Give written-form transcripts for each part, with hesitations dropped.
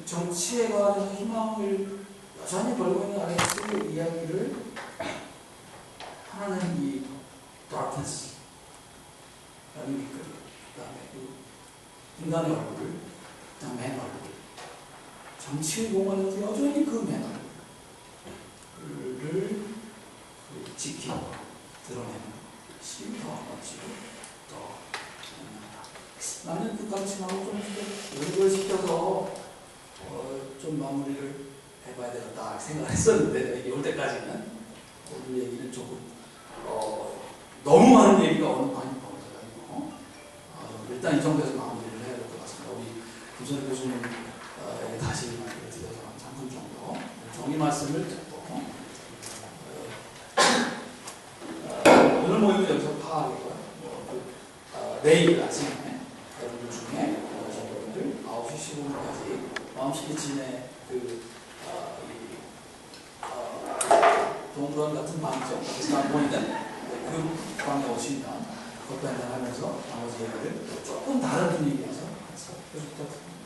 정치에 관해서 희망을 여전히 걸고 있는 알렉스의 이야기를 하나는 이 darkness, 라는 그 다음에 그 인간의 얼굴, 그 다음에 맨 얼굴, 정치의 공헌에서 여전히 그 맨 얼굴을 지키고 드러내는 것이 더 멋지고 더 나는 그 가르침하고 좀 연결시켜서 좀 마무리를 해봐야 되겠다 생각을 했었는데 여기 올 때까지는 오늘 얘기는 조금 너무 많은 얘기가 어느 많이 나와가지고 일단 이 정도에서 마무리를 해야 될 것 같습니다. 우리 김선희 교수님 다시 말씀을 드려서 한 3분 정도 정의 말씀을 듣고 오늘 모임은 여기서 파악하고요. 내일 아침에 여러분들 중에 여러분들 9시 15분까지 마음시키진의 동부원 같은 방이죠. 그래서 모이는 그 방에 오시면 커피 한잔 하면서 나머지 얘기를 조금 다른 분위기에서 해서 부탁드립니다.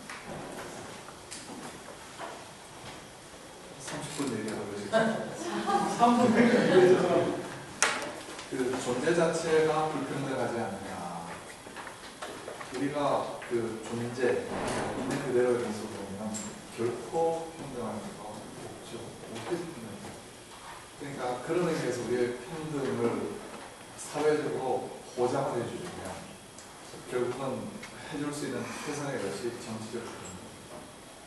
30분 얘기하고 계시죠? 3분 그 존재 자체가 불평등하지 않느냐. 우리가 그 존재, 있는 그대로의 모습을 보면 결코 평등한 거 없죠. 어떻게 평등해요? 그러니까 그런 의미에서 우리의 평등을 사회적으로 보장을 해주면 결국은 해줄 수 있는 최선의 것이 정치적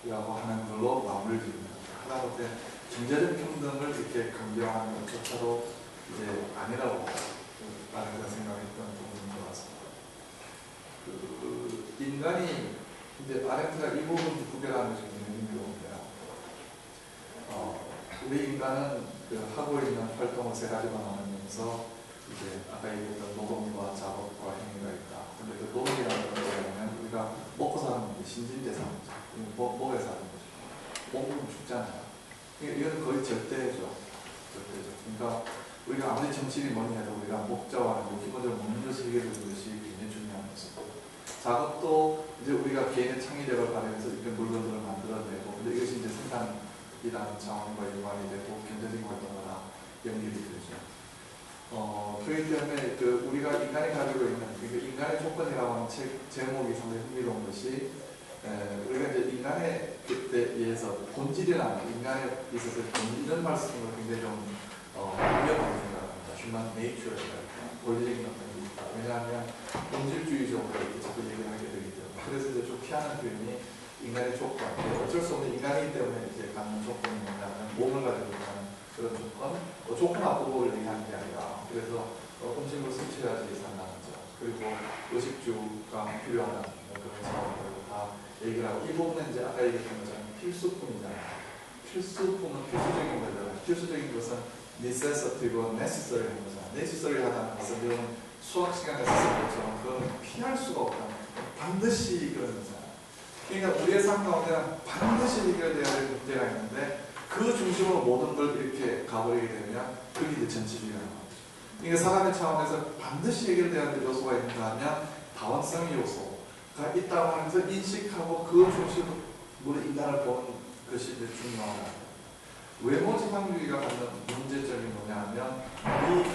평등이라고 하는 걸로 마무리를 짓습니다. 하다못해 경제적 평등을 이렇게 강조하는 것조차도 이제 아니라고 나는 생각했던 부분인 것 같습니다. 인간이 이제 아렌트가 이 부분 구별하는 것이 굉장히 흥미로운데요. 우리 인간은 하고 있는 활동을 세 가지로 나누면서 이제 아까 얘기했던 노동과 작업과 행위가 있다. 근데 그 노동이라는 걸 보면 우리가 먹고 사는 게 신진대 사는 거죠. 먹여 사는 거죠. 몸은 죽잖아요. 이건 거의 절대죠. 절대죠. 그러니까 우리가 아무리 정치인이 뭐니 해도 우리가 목자와 기본적으로 먹는 것을 해결하는 것이 굉장히 중요한 것이고, 작업도 이제 우리가 개인의 창의력을 발휘해서 이런 물건들을 만들어내고, 근데 이것이 이제 생산이라는 차원과 연관이 되고 경제적인 활동과 연결이 되죠. 그렇기 때문에 우리가 인간이 가지고 있는 인간의 조건이라고 하는 제목이 상당히 흥미로운 것이 우리가 이제 인간의 그때 의해서 본질이라는 인간에 있어서 이런 말씀을 굉장히 좀 위험하게 생각합니다. 휴먼 네이처라고 본질적인 어떤 게 있다. 왜냐하면 본질주의적으로 이렇게 자꾸 얘기를 하게 되기 때문에 그래서 이제 좀 피하는 표현이 인간의 조건. 어쩔 수 없는 인간이기 때문에 이제 갖는 조건이 뭐냐면 몸을 가지고 있는 그런 조건, 조건 앞부분을 얘기하는 게 아니라 그래서 음식을 섭취해야지 산다는 점, 그리고 의식주가 필요하다는 그런 상황들을 다 얘기를 하고, 이 부분은 이제 아까 얘기했던 것처럼 필수품이잖아요. 필수품은 필수적인 거잖아요. 필수적인 것은 necessity고 necessary인 거잖아요. necessary 하다는 것은 여러분 수학 시간에서 쓴 것처럼 그건 피할 수가 없다는 거예요. 반드시 그런 거잖아요. 그러니까 우리의 삶 가운데는 반드시 해결되어야 될 문제가 있는데 그 중심으로 모든 걸 이렇게 가버리게 되면 그게 이제 전체주의라는 거죠. 그러니까 사람의 차원에서 반드시 해결되어야 될 요소가 있는가 하면 다원성의 요소가 있다고 하면서 인식하고 그 중심으로 인간을 보는 것이 이제 중요하다. 외모 지상주의가 갖는 문제점이 뭐냐면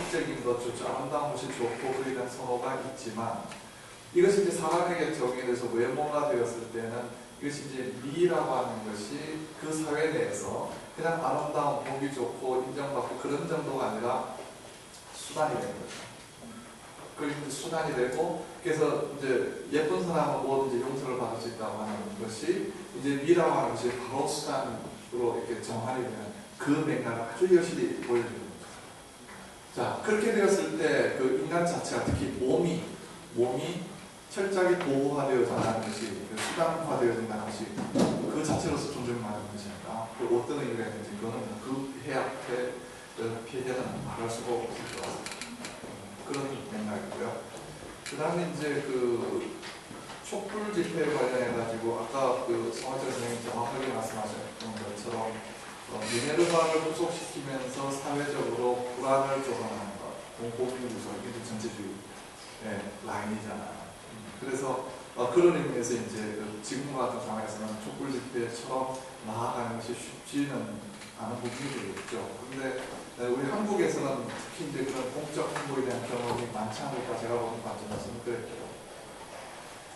미적인 것, 좋죠. 아름다운 것이 좋고 그에 대한 선호가 있지만 이것이 이제 사람에게 적용이 돼서 외모가 되었을 때는 이것이 이제 미라고 하는 것이 그 사회 내에서 그냥 아름다운, 보기 좋고 인정받고 그런 정도가 아니라 수단이 되는 거죠. 그리고 이제 수단이 되고, 그래서 이제 예쁜 사람은 뭐든지 용서를 받을 수 있다고 하는 것이 이제 미라고 하는 것이 바로 수단으로 이렇게 정한이 되는 그 맥락을 아주 여실히 보여주는 거죠. 자, 그렇게 되었을 때 그 인간 자체가 특히 몸이 철저하게 보호화되어져 나가는 것이 수단화되어진다는 것이 그 자체로서 존중하는 것이니까 그 어떤 의미가 있는지 그거는 그 해악의 피해는 말할 수가 없을 것 같습니다. 그런 맥락이고요. 그 다음에 이제 그 촛불 집회에 관련해가지고 아까 그 성화철 선생님이 정확하게 말씀하셨던 것처럼 미네르바를 후속시키면서 사회적으로 불안을 조성하는 것, 공공유무설, 이게 전체주의 라인이잖아요. 그래서 그런 의미에서 이제 그 지금과 같은 상황에서는 촛불 집회처럼 나아가는 것이 쉽지는 않은 부분들이 있죠. 그런데 우리 한국에서는 특히 이제 그런 공적 행보에 대한 경험이 많지 않을까 제가 보는 관점에서는 그랬죠.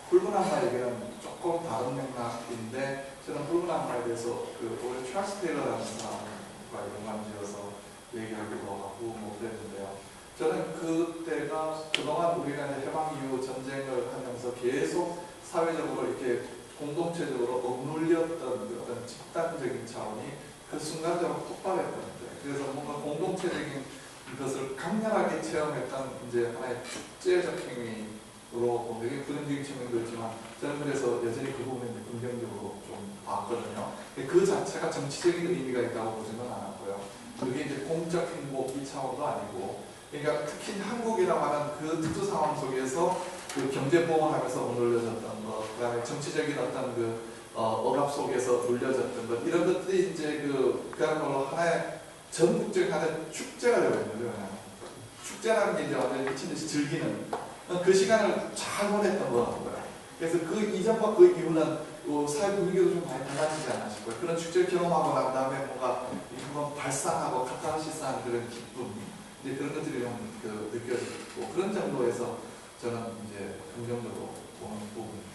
붉은 악마에게는 조금 다른 맥락인데 저는 붉은 악마에 대해서 오히려 찰스 테일러라는 사람과 연관지어서 얘기하기도 하고 뭐 그랬는데요. 저는 그때가 그동안 우리가 해방 이후 전쟁을 하면서 계속 사회적으로 이렇게 공동체적으로 억눌렸던 어떤 집단적인 차원이 그 순간적으로 폭발했거든요. 그래서 뭔가 공동체적인 것을 강렬하게 체험했던 이제 하나의 축제적 행위로 되게 부정적인 측면도 있지만 저는 그래서 여전히 그 부분을 긍정적으로 좀 봤거든요. 그 자체가 정치적인 의미가 있다고 보지는 않았고요. 그게 이제 공적 행보 이 차원도 아니고, 그러니까 특히 한국이라고 하는 그 특수 상황 속에서 그 경제보험을 하면서 억눌려졌던 것, 그다음에 정치적인 어떤 억압 속에서 눌려졌던 것, 이런 것들이 이제 그야말로 하나의 전국적인 하나의 축제가 되고 있는 거예요. 축제라는 게 이제 완전히 미친 듯이 즐기는 그 시간을 잘 보냈던 것 같고요. 그래서 그 이전과 그 이후는 사회 분위기도 좀 많이 달라지지 않나 싶어요. 그런 축제를 경험하고 난 다음에 뭔가 한번 발상하고 카타르시스한 그런 기쁨, 이제 그런 것들이 좀 느껴지고 그런 정도에서 저는 이제 긍정적으로 보는 부분입니다.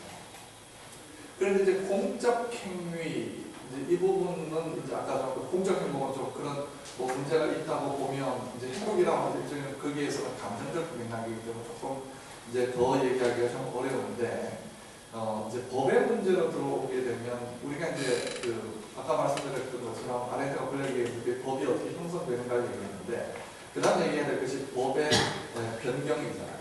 그런데 이제 공적 행위, 이제 이 부분은 이제 아까 좀 공적 행위가 좀 그런 문제가 있다고 보면 이제 행복이라고 하는 일종의 거기에서는 감정적 맥락이기 때문에 조금 이제 더 얘기하기가 좀 어려운데, 이제 법의 문제로 들어오게 되면 우리가 이제 아까 말씀드렸던 것처럼 아렌트가 블랙에게 법이 어떻게 형성되는가를 얘기했는데, 그 다음 얘기해야 될 것이 법의 변경이잖아요.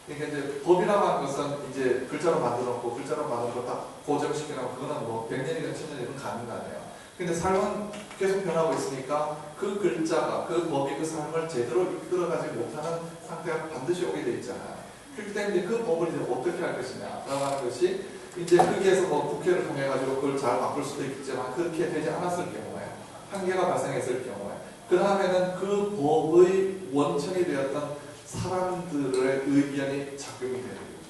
그러니까 이제 법이라고 하는 것은 이제 글자로 만들어놓고 글자로 만들어놓고 딱 고정시켜놓고 그거는 뭐 100년이든 1000년이든 가는 거 아니에요. 근데 삶은 계속 변하고 있으니까 그 글자가, 그 법이 그 삶을 제대로 이끌어가지 못하는 상태가 반드시 오게 돼 있잖아요. 그렇기 때문에 그 법을 이제 어떻게 할 것이냐라고 하는 것이 이제 거기에서 뭐 국회를 통해 가지고 그걸 잘 바꿀 수도 있겠지만 그렇게 되지 않았을 경우에, 한계가 발생했을 경우에, 그 다음에는 그 법의 원천이 되었던 사람들의 의견이 작용이 되는 거예요.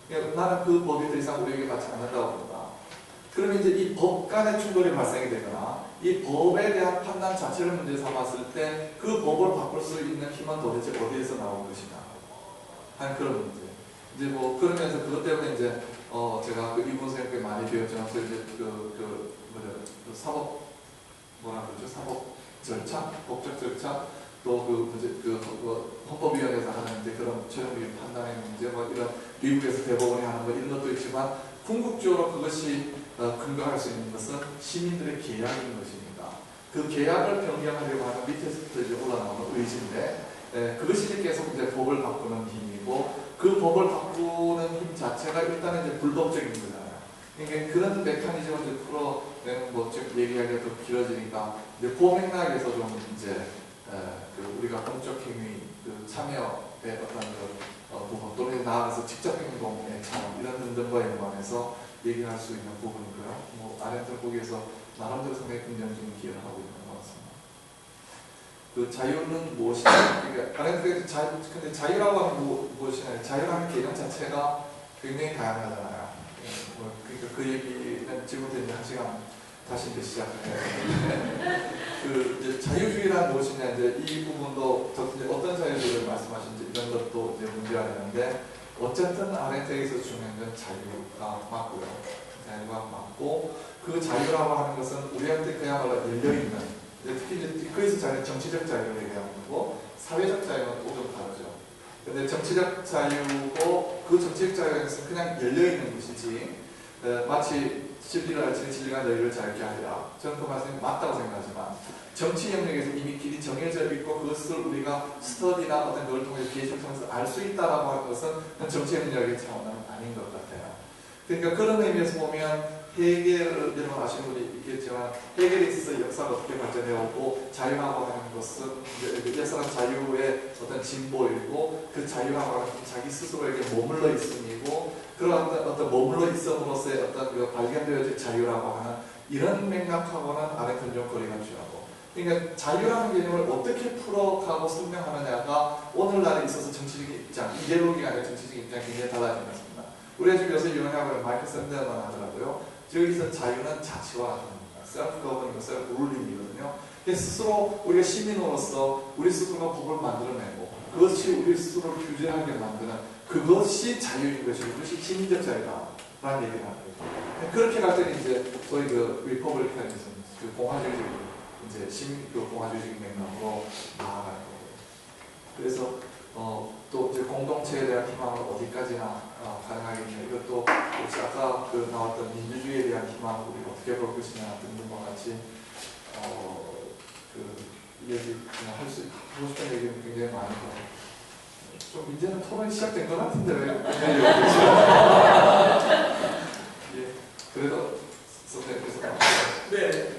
그러니까 나는 그 법이 더 이상 우리에게 맞지 않는다고 본다. 그러면 이제 이 법 간의 충돌이 발생이 되거나 이 법에 대한 판단 자체를 문제 삼았을 때 그 법을 바꿀 수 있는 힘은 도대체 어디에서 나온 것이냐 하는 그런 문제. 이제 뭐 그러면서 그것 때문에 이제 제가 이분 선생님께 많이 배웠지만 이제 사법 사법 절차, 법적 절차, 또 헌법위원회에서 하는 이제 그런 최종적인 판단의 문제, 뭐 이런 미국에서 대법원이 하는 거 이런 것도 있지만 궁극적으로 그것이 근거할 수 있는 것은 시민들의 계약인 것입니다. 그 계약을 변경하려고 하는 밑에서부터 이제 올라나오는 의지인데, 그것이 계속 이제 법을 바꾸는 힘이고, 그 법을 바꾸는 힘 자체가 일단은 이제 불법적인 거잖아요. 그러니까 그런 메커니즘을 이제 풀어내는 뭐 지금 얘기하기가 더 길어지니까 이제 그 맥락에서 좀 이제 우리가 공적 행위 참여의 어떤 부분 또는 나아가서 직접 행동의 차원 이런 등등과 연관해서 얘기할 수 있는 부분이고요. 뭐 아렌트 거기에서 나름대로 상당히 긍정적인 기여를 하고 있는 것 같습니다. 그 자유는 무엇이냐? 그러니까 아렌트가 근데 자유라고 하면 무엇이냐? 자유라는 개념 자체가 굉장히 다양하잖아요. 그러니까 그 얘기는 지금부터 이제 한 시간 다시 이제 시작해요. 이제 자유주의란 무엇이냐, 이제 이 부분도 이제 어떤 자유주의를 말씀하신지 이런 것도 이제 문제가 되는데, 어쨌든 아렌트에서 중요한 건 자유가 맞고요. 자유가 맞고, 그 자유라고 하는 것은 우리한테 그야말로 열려있는, 특히 이제 거기서 자유는 정치적 자유를 얘기하는 거고, 사회적 자유는 또 좀 다르죠. 근데 정치적 자유고, 그 정치적 자유에서 그냥 열려있는 것이지, 마치 진리를 알지니 진리가 너희를 자유케 하리라. 저는 그 말씀이 맞다고 생각하지만 정치 영역에서 이미 길이 정해져 있고 그것을 우리가 스터디나 어떤 걸 통해서 계시를 통해서 알 수 있다라고 하는 것은 정치 영역의 차원은 아닌 것 같아요. 그러니까 그런 의미에서 보면 헤겔을 여러분 아시는 분이 있겠지만 헤겔에 있어서 역사가 어떻게 발전해 오고 자유라고 하는 것은 역사는 자유의 어떤 진보이고 그 자유라고 하는 자기 스스로에게 머물러 있음이고 그런 어떤 머물러 있음으로써의 어떤 그 발견되어질 자유라고 하는 이런 맥락하고는 아렌트는 좀 거리가 취하고, 그러니까 자유라는 개념을 어떻게 풀어가고 설명하느냐가 오늘날에 있어서 정치적인 입장, 이데올로기가 아니라 정치적인 입장이 굉장히 달라진 것 같습니다. 우리가 지금 요새 유행하고 마이클 샌델만 하더라고요. 저기서 자유는 자치화합니다. 셀프 거버닝과 셀프 룰링이거든요. 스스로 우리가 시민으로서 우리 스스로가 법을 만들어내고 그것이 우리 스스로를 규제하게 만드는 그것이 자유인 것이고 그것이 시민적 자유다라는 얘기를 합니다. 그렇게 갈 때는 이제 소위 그 리퍼블리카니즘, 그 공화주의적 이제 시민 그 공화주의적인 맥락으로 나아가는 거예요. 그래서 또 이제 공동체에 대한 희망을 어디까지나 가능하겠냐 이것도 혹시 아까 그 나왔던 민주주의에 대한 희망을 우리가 어떻게 볼 것이냐 등등과 같이 그 얘기 그냥 하고 싶은 얘기는 굉장히 많고 좀 이제는 토론이 시작된 것 같은데 왜 굉장히 예, 그래도 선생님께서 네.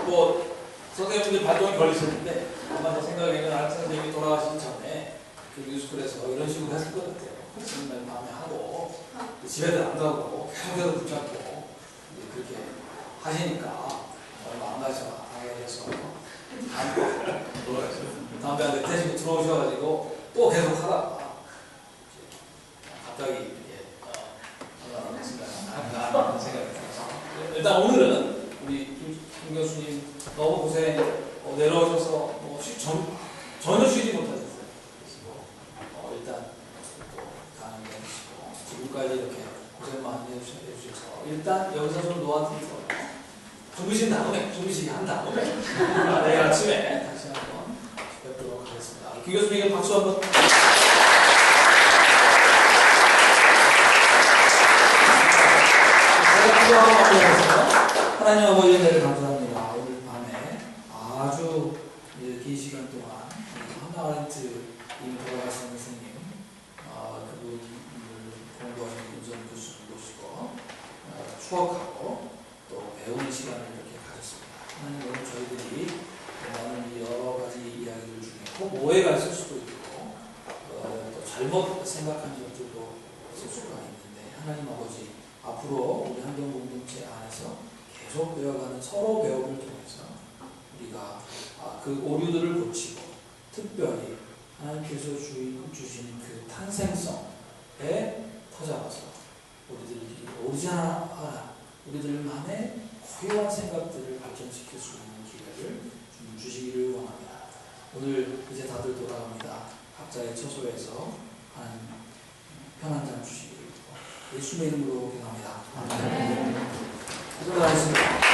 뭐 선생님들 발동이 걸리셨는데 아마 제 생각에는 알 선생님이 돌아가시기 전에 그 뉴스쿨에서 이런 식으로 했을 것 같아요. 정말 밤에 하고 집에도 안 가고 계속 붙잡고 그렇게 하시니까 얼마 안 가셔 당연해서 담배 한 대 태시고 들어오셔가지고 또 계속 하다가 갑자기 이렇게 하려는 생각이 들어서 일단 오늘은 우리 김 교수님 너무 고생 내려오셔서 뭐 전혀 쉬지 못하셨어요. 그래서 일단 또 강의해 주시고 지금까지 이렇게 고생 많이 해주셔서 일단 여기서 좀 놓아드리고 주무시기 한 다음에 내일 아침에 다시 한번 뵙도록 하겠습니다. 김 교수님에게 박수 한번. 하나님 아버지의 은혜를 감사합니다. 오늘 밤에 아주 긴 시간 동안 하나 아렌트님 돌아가신 선생님 그분을 공부하신 윤전 교수를 모시고 추억하고 또 배우는 시간을 이렇게 가졌습니다. 하나님 오늘 저희들이 많은 여러 가지 이야기들 중에 꼭 오해가 있을 수도 있고 또 잘못 생각한 점들도 있을 수가 있는데 하나님 아버지 앞으로 우리 환경 공동체 안에서 계속 배워가는 서로 배움을 통해서 우리가 그 오류들을 고치고 특별히 하나님께서 주시는 그 탄생성에 터잡아서 우리들이 오리지널한 우리들만의 고유한 생각들을 발전시킬 수 있는 기회를 좀 주시기를 원합니다. 오늘 이제 다들 돌아갑니다. 각자의 처소에서 한 편한 잠 주시기를 예수님의 이름으로 기도합니다. 아멘. 수고하셨습니다.